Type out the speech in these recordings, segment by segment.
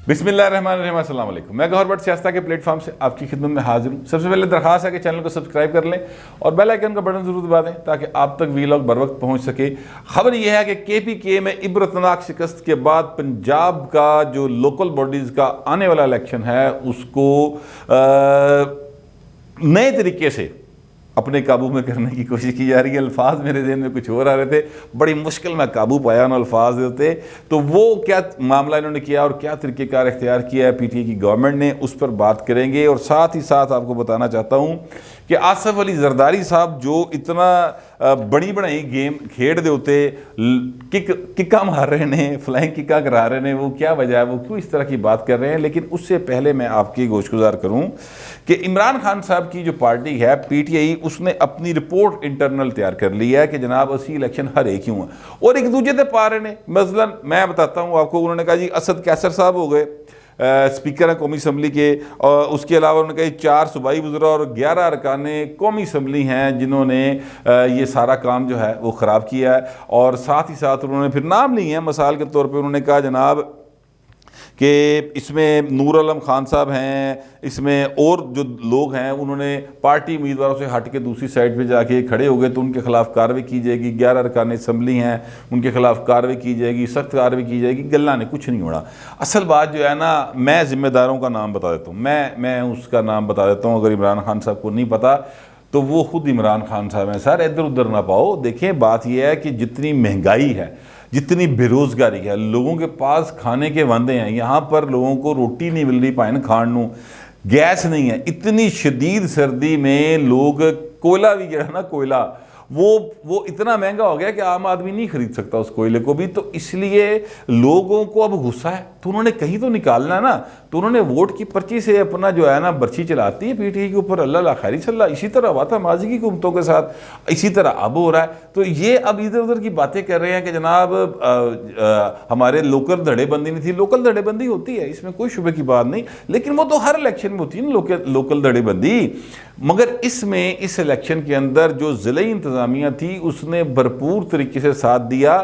बिस्मिल्लाहिर्रहमानिर्रहीम, अस्सलाम वालेकुम। मैं गौहर भट्ट सियासत के प्लेटफॉर्म से आपकी खिदमत में हाजिर हूँ। सबसे पहले दरखास्त है कि चैनल को सब्सक्राइब कर लें और बेल आइकन का बटन जरूर दबा दें ताकि आप तक वीलॉग बर वक्त पहुँच सके। खबर यह है कि KPK में इबरतनाक शिकस्त के बाद पंजाब का जो लोकल बॉडीज़ का आने वाला इलेक्शन है उसको नए तरीके से अपने काबू में करने की कोशिश की जा रही है। अल्फाज मेरे ज़हन में कुछ और आ रहे थे, बड़ी मुश्किल में काबू पाया उन अल्फाज होते। तो वो क्या मामला इन्होंने किया और क्या तरीक़ेकार इख्तियार किया है PTI की गवर्नमेंट ने, उस पर बात करेंगे। और साथ ही साथ आपको बताना चाहता हूँ कि आसफ अली जरदारी साहब जो इतना बड़ी बड़ी गेम खेड़ दे होते किक्का मार रहे ने, फ्लाइंग किक्का करा रहे ने, वो क्या वजह है, वो क्यों इस तरह की बात कर रहे हैं। लेकिन उससे पहले मैं आपकी गोशगुजार करूं कि इमरान खान साहब की जो पार्टी है PTI, उसने अपनी रिपोर्ट इंटरनल तैयार कर ली है कि जनाब असी इलेक्शन हर एक क्यों है और एक दूसरे से पा रहे ने। मसलन मैं बताता हूँ आपको, उन्होंने कहा जी असद कैसर साहब हो गए स्पीकर है कौमी असम्बली के, और उसके अलावा उन्होंने कहा 4 सूबाई वज़रा और 11 अरकान कौमी असम्बली हैं जिन्होंने ये सारा काम जो है वो ख़राब किया है। और साथ ही साथ उन्होंने फिर नाम लिए हैं, मिसाल के तौर पे उन्होंने कहा जनाब कि इसमें नूर आलम खान साहब हैं, इसमें और जो लोग हैं उन्होंने पार्टी उम्मीदवारों से हट के दूसरी साइड पे जाके खड़े हो गए तो उनके खिलाफ कार्रवाई की जाएगी। 11 अरकान असम्बली हैं, उनके खिलाफ कार्रवाई की जाएगी, सख्त कार्रवाई की जाएगी। गल्ला ने कुछ नहीं होना। असल बात जो है ना, मैं ज़िम्मेदारों का नाम बता देता हूँ, मैं उसका नाम बता देता हूँ। अगर इमरान खान साहब को नहीं पता तो वो खुद इमरान खान साहब हैं। सर इधर उधर ना पाओ। देखें बात यह है कि जितनी महंगाई है, जितनी बेरोज़गारी है, लोगों के पास खाने के वादे हैं, यहाँ पर लोगों को रोटी नहीं मिल रही, पाइन खाण नूं गैस नहीं है, इतनी शदीद सर्दी में लोग कोयला भी जो है ना, कोयला वो इतना महंगा हो गया कि आम आदमी नहीं खरीद सकता उस कोयले को भी। तो इसलिए लोगों को अब गुस्सा है, तो उन्होंने कहीं तो निकालना है ना। तो उन्होंने वोट की पर्ची से अपना जो है ना बर्ची चलाती है PTI के ऊपर। अल्लाह खैरी सल्ला। इसी तरह हुआ था माजी की हुकूमतों के साथ, इसी तरह अब हो रहा है। तो ये अब इधर उधर की बातें कर रहे हैं कि जनाब हमारे लोकल धड़ेबंदी नहीं थी। लोकल धड़ेबंदी होती है, इसमें कोई शुबे की बात नहीं, लेकिन वो तो हर इलेक्शन में होती है ना लोकल धड़ेबंदी। मगर इसमें इस इलेक्शन के अंदर जो ज़िले इंतज़ामिया थी उसने भरपूर तरीके से साथ दिया,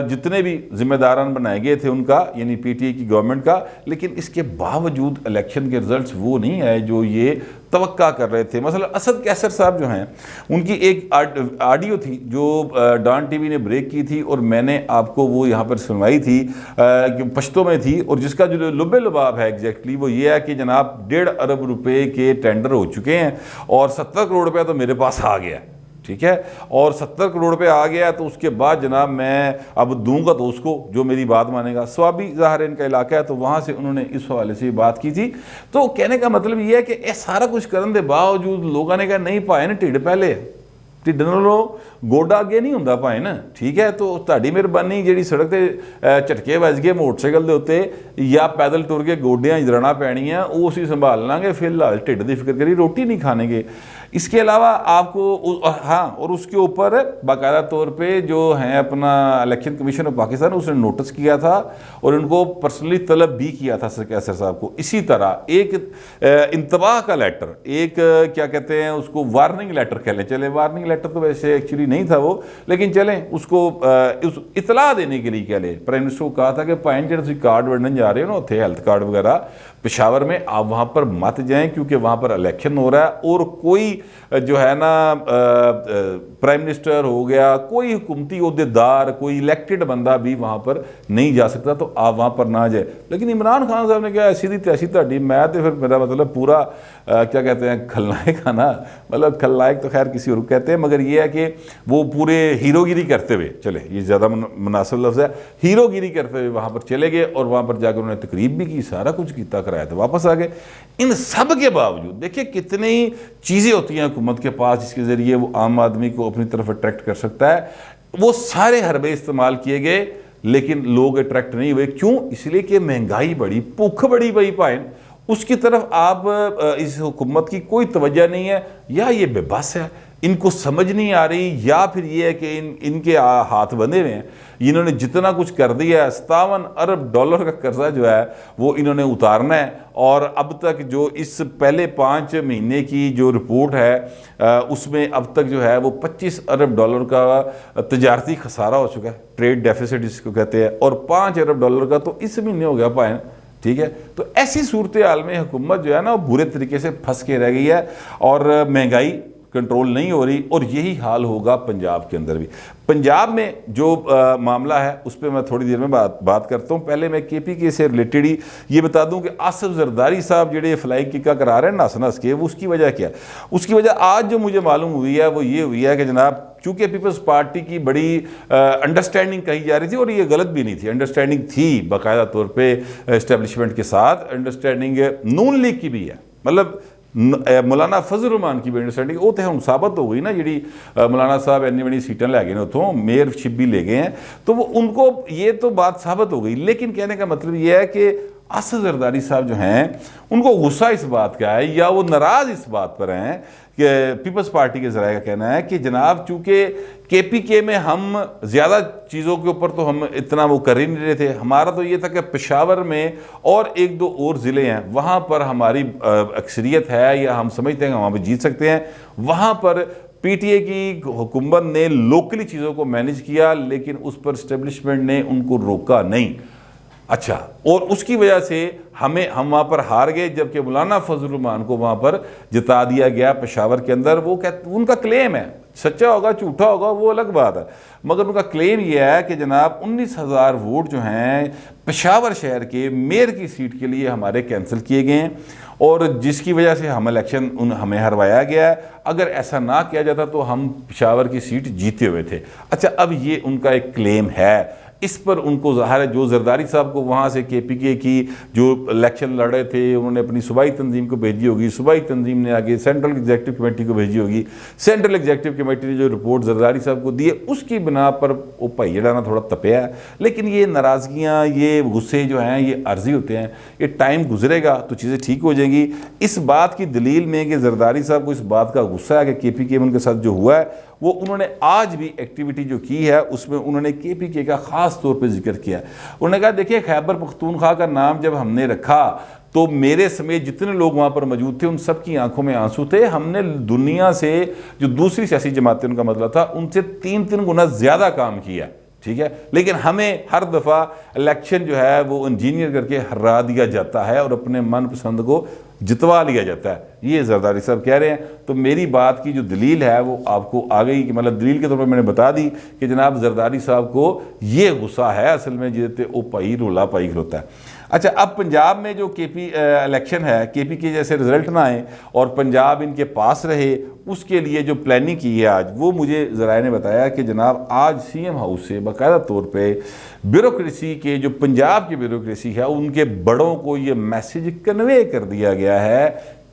जितने भी जिम्मेदारान बनाए गए थे उनका, यानी PTI की गवर्नमेंट का। लेकिन इसके बावजूद इलेक्शन के रिजल्ट्स वो नहीं आए जो ये तवक्का कर रहे थे। मसलन असद कैसर साहब जो हैं, उनकी एक ऑडियो थी जो डॉन TV ने ब्रेक की थी और मैंने आपको वो यहाँ पर सुनवाई थी, पश्तो में थी, और जिसका जो लुबे लुबाब है एग्जैक्टली वो ये है कि जनाब 1.5 अरब रुपए के टेंडर हो चुके हैं और 70 करोड़ रुपया तो मेरे पास आ गया, ठीक है। और 70 करोड़ रुपये आ गया तो उसके बाद जनाब मैं अब दूंगा तो उसको जो मेरी बात मानेगा। स्वाबी ज़ाहिर इनका इलाका है, तो वहाँ से उन्होंने इस हवाले से बात की थी। तो कहने का मतलब ये है कि ये सारा कुछ करने के बावजूद लोगों ने कहा नहीं पाए ना ढिड पहले, ढिड नालों गोडा अगे नहीं होंदा पाए ना, ठीक है। तो तुहाडी मेहरबानी जी सड़क से झटके वज गए मोटरसाइकिल के उत्ते या पैदल टुर के गोडियां जड़ना पैनियां, वो असीं संभाल लांगे, फिलहाल ढिड की फिक्र करिए, रोटी नहीं खानेंगे। इसके अलावा आपको हाँ, और उसके ऊपर बाकायदा तौर पे जो हैं अपना इलेक्शन कमीशन ऑफ पाकिस्तान, उसने नोटिस किया था और उनको पर्सनली तलब भी किया था सर कैसर साहब को। इसी तरह एक इंतबाह का लेटर, एक क्या कहते हैं उसको, वार्निंग लेटर कह लें, चले वार्निंग लेटर तो वैसे एक्चुअली नहीं था वो, लेकिन चलें उसको इतला देने के लिए कह लें। प्राइम मिनिस्टर को कहा था कि भाई जो कार्ड वंडन जा रहे हो ना उत्थे हेल्थ कार्ड वगैरह पेशावर में, आप वहाँ पर मत जाएं क्योंकि वहाँ पर इलेक्शन हो रहा है और कोई जो है ना प्राइम मिनिस्टर हो गया, कोई हुकूमती ओहदेदार, कोई इलेक्टेड बंदा भी वहाँ पर नहीं जा सकता, तो आप वहाँ पर ना जाए। लेकिन इमरान खान साहब ने कहा ऐसी दी तैसी ताड़ी, मैं तो फिर मेरा मतलब पूरा क्या कहते हैं खलनायक है ना, मतलब खलनायक तो खैर किसी और कहते हैं, मगर ये है कि वो पूरे हीरोगिरी करते हुए, चले ये ज़्यादा मुनासिब लफ्ज़ है, हीरोगिरी करते हुए वहाँ पर चले गए और वहाँ पर जाकर उन्होंने तकरीब भी की, सारा कुछ किया, कराया, तो वापस आ गए। इन सब के बावजूद देखिए कितनी चीज़ें होती हैं हुकूमत के पास जिसके ज़रिए वो आम आदमी को अपनी तरफ अट्रैक्ट कर सकता है। वो सारे हरबे इस्तेमाल किए गए लेकिन लोग अट्रैक्ट नहीं हुए। क्यों? इसलिए कि महंगाई बढ़ी, भूख बढ़ी भाई पाइन, उसकी तरफ आप इस हुकूमत की कोई तवज्जो नहीं है, या ये बेबस है, इनको समझ नहीं आ रही, या फिर ये है कि इनके हाथ बंधे हुए हैं। इन्होंने जितना कुछ कर दिया है, 57 अरब डॉलर का कर्जा जो है वो इन्होंने उतारना है। और अब तक जो इस पहले 5 महीने की जो रिपोर्ट है उसमें अब तक जो है वो 25 अरब डॉलर का तजारती खसारा हो चुका है, ट्रेड डेफिसिट जिसको कहते हैं, और 5 अरब डॉलर का तो इस महीने हो गया पाए ठीक है। तो ऐसी सूरत हाल में हुकूमत जो है ना वो बुरे तरीके से फंस के रह गई है और महंगाई कंट्रोल नहीं हो रही, और यही हाल होगा पंजाब के अंदर भी। पंजाब में जो मामला है उस पर मैं थोड़ी देर में बात करता हूँ। पहले मैं KPK से रिलेटेड ही ये बता दूं कि आसिफ जरदारी साहब जेडे फ्लाइंग किका करा रहे हैं नस नस के, वो उसकी वजह क्या है? उसकी वजह आज जो मुझे मालूम हुई है वो ये हुई है कि जनाब चूंकि पीपल्स पार्टी की बड़ी अंडरस्टैंडिंग कही जा रही थी, और ये गलत भी नहीं थी, अंडरस्टैंडिंग थी बाकायदा तौर पर एस्टेब्लिशमेंट के साथ, अंडरस्टैंडिंग नून लीग की भी है, मतलब मौलाना फजल रहमान की भी अंडरस्टैंडिंग वो तो हम साबित हो गई ना, जी मौलाना साहब इन्नी बड़ी सीटें लै गए उतों, मेयरशिप भी ले गए हैं, तो वो उनको ये तो बात साबित हो गई। लेकिन कहने का मतलब ये है कि आसिफ जरदारी साहब जो हैं उनको गुस्सा इस बात का है, या वो नाराज़ इस बात पर हैं कि पीपल्स पार्टी के ज़राए का कहना है कि जनाब चूँकि KPK में हम ज़्यादा चीज़ों के ऊपर तो हम इतना वो कर ही नहीं रहे थे, हमारा तो ये था कि पेशावर में और एक दो और ज़िले हैं वहाँ पर हमारी अक्सरियत है या हम समझते हैं कि वहाँ पर जीत सकते हैं, वहाँ पर PTA की हुकूमत ने लोकली चीज़ों को मैनेज किया, लेकिन उस पर इस्टेब्लिशमेंट ने उनको रोका नहीं। अच्छा, और उसकी वजह से हम वहाँ पर हार गए, जबकि मौलाना फजल रहमान को वहाँ पर जिता दिया गया पेशावर के अंदर। वो उनका क्लेम है, सच्चा होगा झूठा होगा वो अलग बात है, मगर उनका क्लेम यह है कि जनाब 19,000 वोट जो हैं पेशावर शहर के मेयर की सीट के लिए हमारे कैंसिल किए गए हैं, और जिसकी वजह से हम इलेक्शन हमें हरवाया गया है। अगर ऐसा ना किया जाता तो हम पेशावर की सीट जीते हुए थे। अच्छा, अब ये उनका एक क्लेम है, इस पर उनको ज़ाहिर है जो जरदारी साहब को वहाँ से KPK की जो इलेक्शन लड़े थे उन्होंने अपनी सूबाई तंजीम को भेजी होगी, सूबाई तंजीम ने आगे सेंट्रल एग्जीक्यूटिव कमेटी को भेजी होगी, सेंट्रल एग्जीक्यूटिव कमेटी ने जो रिपोर्ट जरदारी साहब को दी है उसकी बिना पर वो भाई जड़ाना थोड़ा तपया है। लेकिन ये नाराज़गियाँ, ये गुस्से जो हैं ये अर्जी होते हैं, ये टाइम गुजरेगा तो चीज़ें ठीक हो जाएंगी। इस बात की दलील में कि जरदारी साहब को इस बात का गुस्सा है कि KPK में उनके साथ जो हुआ है, वो उन्होंने आज भी एक्टिविटी जो की है उसमें उन्होंने KPK का ख़ास तौर पे जिक्र किया। उन्होंने कहा देखिए खैबर पख्तूनख्वा का नाम जब हमने रखा तो मेरे समेत जितने लोग वहाँ पर मौजूद थे उन सब की आंखों में आंसू थे। हमने दुनिया से जो दूसरी सियासी जमातें उनका मतलब था उनसे 3 गुना ज़्यादा काम किया, ठीक है, लेकिन हमें हर दफ़ा इलेक्शन जो है वो इंजीनियर करके हरा दिया जाता है और अपने मनपसंद को जितवा लिया जाता है। ये जरदारी साहब कह रहे हैं। तो मेरी बात की जो दलील है वो आपको आ गई कि मतलब दलील के तौर पर मैंने बता दी कि जनाब जरदारी साहब को ये गुस्सा है असल में जिससे वो पाई रोला पाई खलोता है। अच्छा, अब पंजाब में जो इलेक्शन है KPK जैसे रिजल्ट ना आए और पंजाब इनके पास रहे, उसके लिए जो प्लानिंग की है आज वो मुझे ज़राए ने बताया कि जनाब आज CM हाउस से बाकायदा तौर पे ब्यूरोक्रेसी के जो पंजाब की ब्यूरोक्रेसी है उनके बड़ों को ये मैसेज कन्वे कर दिया गया है,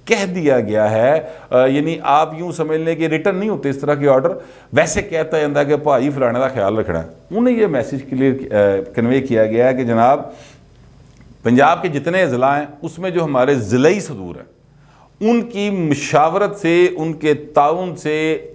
कह दिया गया है, यानी आप यूं समझ लें कि रिटर्न नहीं होते इस तरह के ऑर्डर, वैसे कहता है कि भाई फलाने का ख्याल रखना है। उन्हें ये मैसेज क्लियर कन्वे किया गया है कि जनाब पंजाब के जितने ज़िला हैं उसमें जो हमारे ज़िलाई सदूर हैं उनकी मशावरत से, उनके ताउन से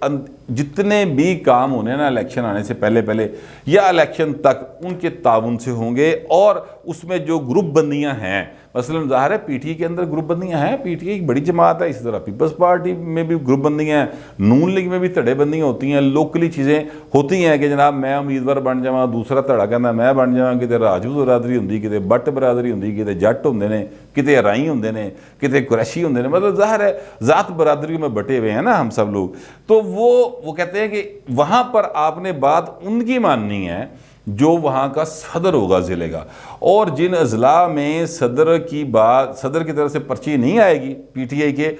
जितने भी काम होने ना इलेक्शन आने से पहले या इलेक्शन तक उनके ताउन से होंगे। और उसमें जो ग्रुप बंदियां हैं, मसलन ज़ाहिर है PTA के अंदर ग्रुप बंदियां हैं, PTA एक बड़ी जमात है, इसी तरह पीपल्स पार्टी में भी ग्रुप बंदियां हैं, नून लीग में भी धड़े बंदियां होती हैं, लोकली चीज़ें होती हैं कि जनाब मैं उम्मीदवार बन जावां, दूसरा धड़ा कहना मैं बन जावां, किते राजपूत बरादरी होंदी, किते बट बरादरी होंदी, किते जट होंदे ने, किते हराई होंदे ने, किते कुरैशी होंदे ने, मतलब ज़ाहिर है ज़ात बरादरी में बटे हुए हैं ना हम सब लोग। तो वो कहते हैं कि वहाँ पर आपने बात उनकी माननी है जो वहाँ का सदर होगा ज़िले का, और जिन अजला में सदर की बात, सदर की तरफ से पर्ची नहीं आएगी PTA के,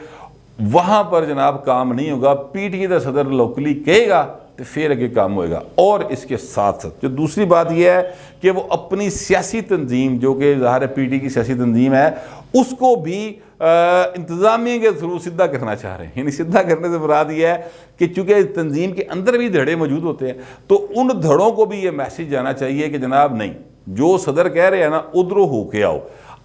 वहाँ पर जनाब काम नहीं होगा। PTA का सदर लोकली कहेगा तो फिर आगे काम होएगा। और इसके साथ साथ जो दूसरी बात यह है कि वो अपनी सियासी तंजीम जो कि ज़ाहिर है PTA की सियासी तंजीम है उसको भी इंतज़ामिया के थ्रू सीधा करना चाह रहे हैं। यानी सीधा करने से मुराद ये है कि चूँकि तंजीम के अंदर भी धड़े मौजूद होते हैं तो उन धड़ों को भी ये मैसेज जाना चाहिए कि जनाब नहीं, जो सदर कह रहे हैं ना उधरों होके आओ।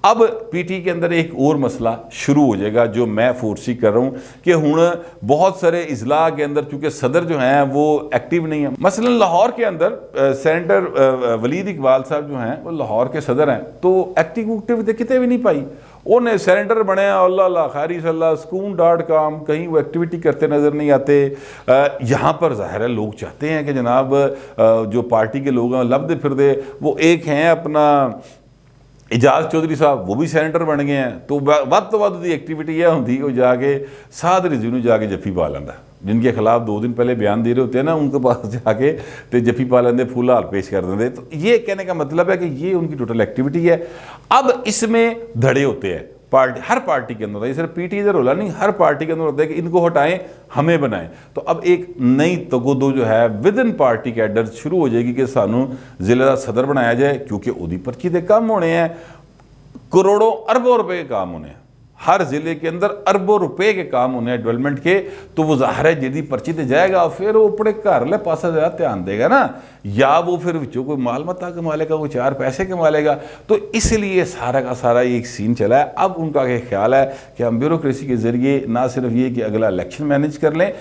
अब PTA के अंदर एक और मसला शुरू हो जाएगा जो मैं फोर्सी कर रहा हूँ कि हुण बहुत सारे इजला के अंदर चूँकि सदर जो हैं वो एक्टिव नहीं है। मसलन लाहौर के अंदर सेनेटर वलीद इकबाल साहब जो हैं वो लाहौर के सदर हैं, तो एक्टिविटी कितने भी नहीं पाई, उन्हें सेनेटर बने अल्लाह खैरी सल्ला सकून.com, कहीं वो एक्टिविटी करते नज़र नहीं आते। यहाँ पर ज़ाहिर है लोग चाहते हैं कि जनाब जो पार्टी के लोग हैं लब्धे फिरदे, वो एक हैं अपना एजाज चौधरी साहब वो भी सैनेटर बन गए हैं, तो ਵੱਧ ਤੋਂ ਵੱਧ ਉਹਦੀ एक्टिविटी यह होंगी वो जाके साध रिजवी ਨੂੰ जाके जफ्फी पा लेंदा, जिनके खिलाफ 2 दिन पहले बयान दे रहे होते हैं ना, उनके पास जाके तो जफ्फी पा लेंदे, फूल हाल पेश कर देंगे। तो ये कहने का मतलब है कि ये उनकी टोटल एक्टिविटी है। अब इसमें धड़े होते हैं पार्टी, हर पार्टी के अंदर, ये सिर्फ पीटी इधर होला नहीं, हर पार्टी के अंदर होता है कि इनको हटाएं हमें बनाएं। तो अब एक नई तगोदो जो है विद इन पार्टी कैडर शुरू हो जाएगी कि सानू जिले का सदर बनाया जाए, क्योंकि उदी पर्ची के काम होने हैं, करोड़ों अरबों रुपए के काम होने हैं, हर जिले के अंदर अरबों रुपए के काम होने हैं डेवलपमेंट के। तो वो ज़ाहिर है जिदी पर्ची ते जाएगा, फिर वो अपने घर ले पासा ज़्यादा ध्यान देगा ना, या वो फिर विचों कोई माल मता कमा लेगा, वो 4 पैसे कमा लेगा। तो इसलिए सारा का सारा एक सीन चला है। अब उनका ये ख्याल है कि हम ब्यूरोक्रेसी के ज़रिए ना सिर्फ ये कि अगला इलेक्शन मैनेज कर लें,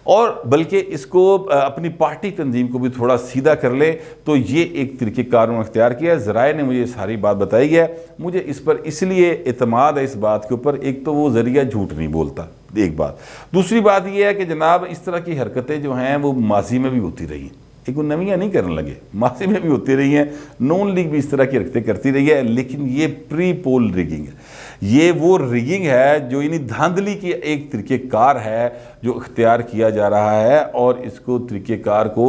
और बल्कि इसको अपनी पार्टी तंजीम को भी थोड़ा सीधा कर ले। तो ये एक तरीक़ेकार उन्होंने इख्तियार किया है। ज़राए ने मुझे सारी बात बताई है, मुझे इस पर इसलिए एतमाद है इस बात के ऊपर, एक तो वो ज़रिया झूठ नहीं बोलता, एक बात। दूसरी बात ये है कि जनाब इस तरह की हरकतें जो हैं वो माजी में भी होती रही हैं, एक वो नवियाँ नहीं करने लगे, माजी में भी होती रही हैं। नून लीग भी इस तरह की हरकतें करती रही है, लेकिन ये प्री पोल रिगिंग है, ये वो रिगिंग है जो यानी धांधली की एक तरीक़ेकार है जो इख्तियार किया जा रहा है। और इसको तरीक़ेकार को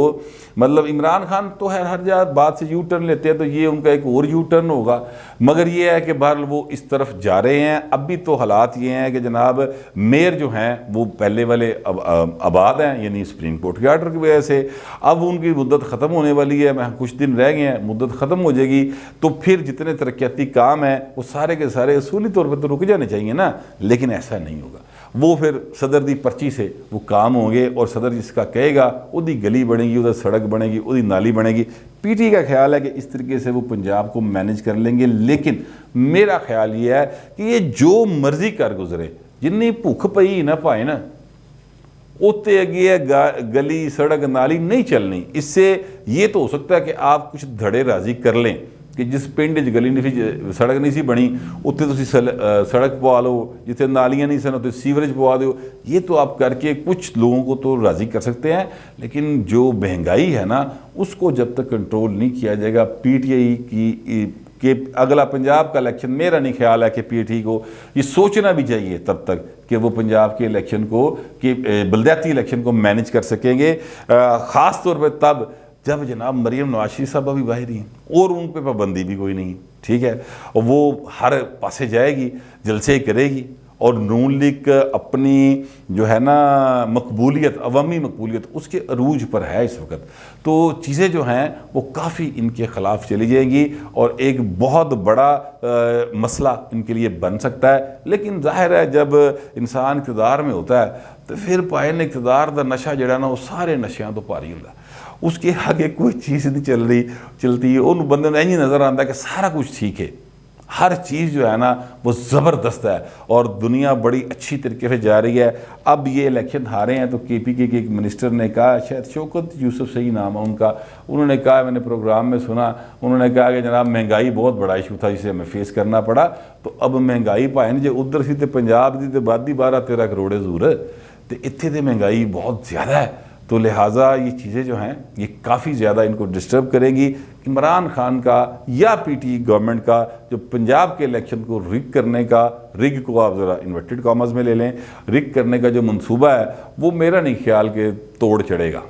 मतलब इमरान खान तो हर बात से यू टर्न लेते हैं, तो ये उनका एक और यू टर्न होगा। मगर ये है कि बहरहाल वो इस तरफ जा रहे हैं। अभी तो हालात ये हैं कि जनाब मेयर जो हैं वो पहले वाले आबाद हैं, यानी सुप्रीम कोर्ट के आर्डर की वजह से। अब उनकी मुद्दत ख़त्म होने वाली है, कुछ दिन रह गए हैं, मुद्दत ख़त्म हो जाएगी। तो फिर जितने तरक्याती काम हैं वो सारे के सारे असूली तौर पर तो रुक जाने चाहिए ना, लेकिन ऐसा नहीं होगा। वो फिर सदर दी पर्ची से वो काम होंगे, और सदर जिसका कहेगा उदी गली बनेगी, उधर सड़क बनेगी, उदी नाली बनेगी। पीटी का ख्याल है कि इस तरीके से वो पंजाब को मैनेज कर लेंगे। लेकिन मेरा ख्याल ये है कि ये जो मर्जी कर गुजरे, जिन्नी भुख पई ना पाए ना, उत्ते अगे है गली सड़क नाली नहीं चलनी। इससे ये तो हो सकता है कि आप कुछ धड़े राजी कर लें कि जिस पिंड गली नहीं सी, सड़क नहीं सी बनी, उत्ते तुसी सड़क पवा लो, जिथे नालियाँ नहीं सन उत्ते सीवरेज पवा दो। ये तो आप करके कुछ लोगों को तो राज़ी कर सकते हैं, लेकिन जो महंगाई है ना उसको जब तक कंट्रोल नहीं किया जाएगा, पीटीआई की कि अगला पंजाब का इलेक्शन, मेरा नहीं ख्याल है कि पीटीआई को ये सोचना भी चाहिए तब तक कि वो पंजाब के इलेक्शन को, कि बलदियाती इलेक्शन को मैनेज कर सकेंगे। ख़ास तौर पर तब जब जनाब मरियम नवाज शरीफ साहब अभी बाहर ही हैं और उन पर पाबंदी भी कोई नहीं, ठीक है, और वो हर पासे जाएगी, जलसे करेगी। और नून लीग अपनी जो है ना मकबूलियत, अवामी मकबूलियत उसके अरूज पर है इस वक्त। तो चीज़ें जो हैं वो काफ़ी इनके ख़िलाफ़ चली जाएंगी और एक बहुत बड़ा मसला इनके लिए बन सकता है। लेकिन जाहिर है जब इंसान इक़्तिदार में होता है तो फिर पाए इक़्तिदार का नशा जड़ा ना वो सारे नशियां तो भारी होता, उसके आगे कोई चीज़ नहीं चलती। उन बंदे ने यही नज़र आता है कि सारा कुछ ठीक है, हर चीज़ जो है ना वो ज़बरदस्त है और दुनिया बड़ी अच्छी तरीके से जा रही है। अब ये इलेक्शन हारे हैं तो केपीके के एक मिनिस्टर ने कहा, शायद शौकत यूसुफ सही नाम है उनका, उन्होंने कहा, मैंने प्रोग्राम में सुना, उन्होंने कहा कि जनाब महंगाई बहुत बड़ा इशू था जिसे हमें फेस करना पड़ा। तो अब महंगाई भाएं जो उधर सी तो पंजाब की तो आबादी 12-13 करोड़ जरूर, तो इत्थे तो महंगाई बहुत ज़्यादा है। तो लिहाजा ये चीज़ें जो हैं ये काफ़ी ज़्यादा इनको डिस्टर्ब करेंगी। इमरान खान का या पीटी गवर्नमेंट का जो पंजाब के इलेक्शन को रिग करने का, रिग को आप ज़रा इन्वर्टेड कॉमर्स में ले लें, रिग करने का जो मंसूबा है वो मेरा नहीं ख्याल के तोड़ चढ़ेगा।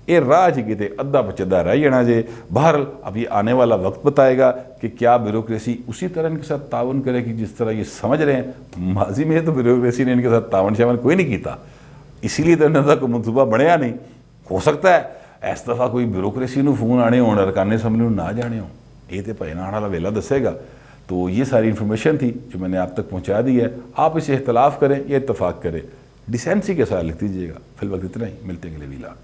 ये राह च किते अद्धा पचद्धा रह जाना जे। बहरहाल अब ये आने वाला वक्त बताएगा कि क्या ब्यूरोक्रेसी उसी तरह इनके साथ तावन करेगी जिस तरह ये समझ रहे हैं। माजी में तो ब्यूरोक्रेसी ने इनके साथ तावन शावन कोई नहीं किया, इसीलिए तो इन्होंने कोई मनसूबा बनया नहीं। हो सकता है इस दफ़ा कोई ब्यूरोक्रेसी में फोन आने हो, अरकाने असैम्बली ना जाने हो, ये तो भाई ना आने वाला वेला दसेगा। तो ये सारी इन्फॉर्मेशन थी जो मैंने आप तक पहुंचा दी है। आप इसे इख्तलाफ करें या इत्तफाक करें, डिसेंसी के साथ लिख दीजिएगा। फिलहाल इतना ही, मिलते हैं अगले वीला।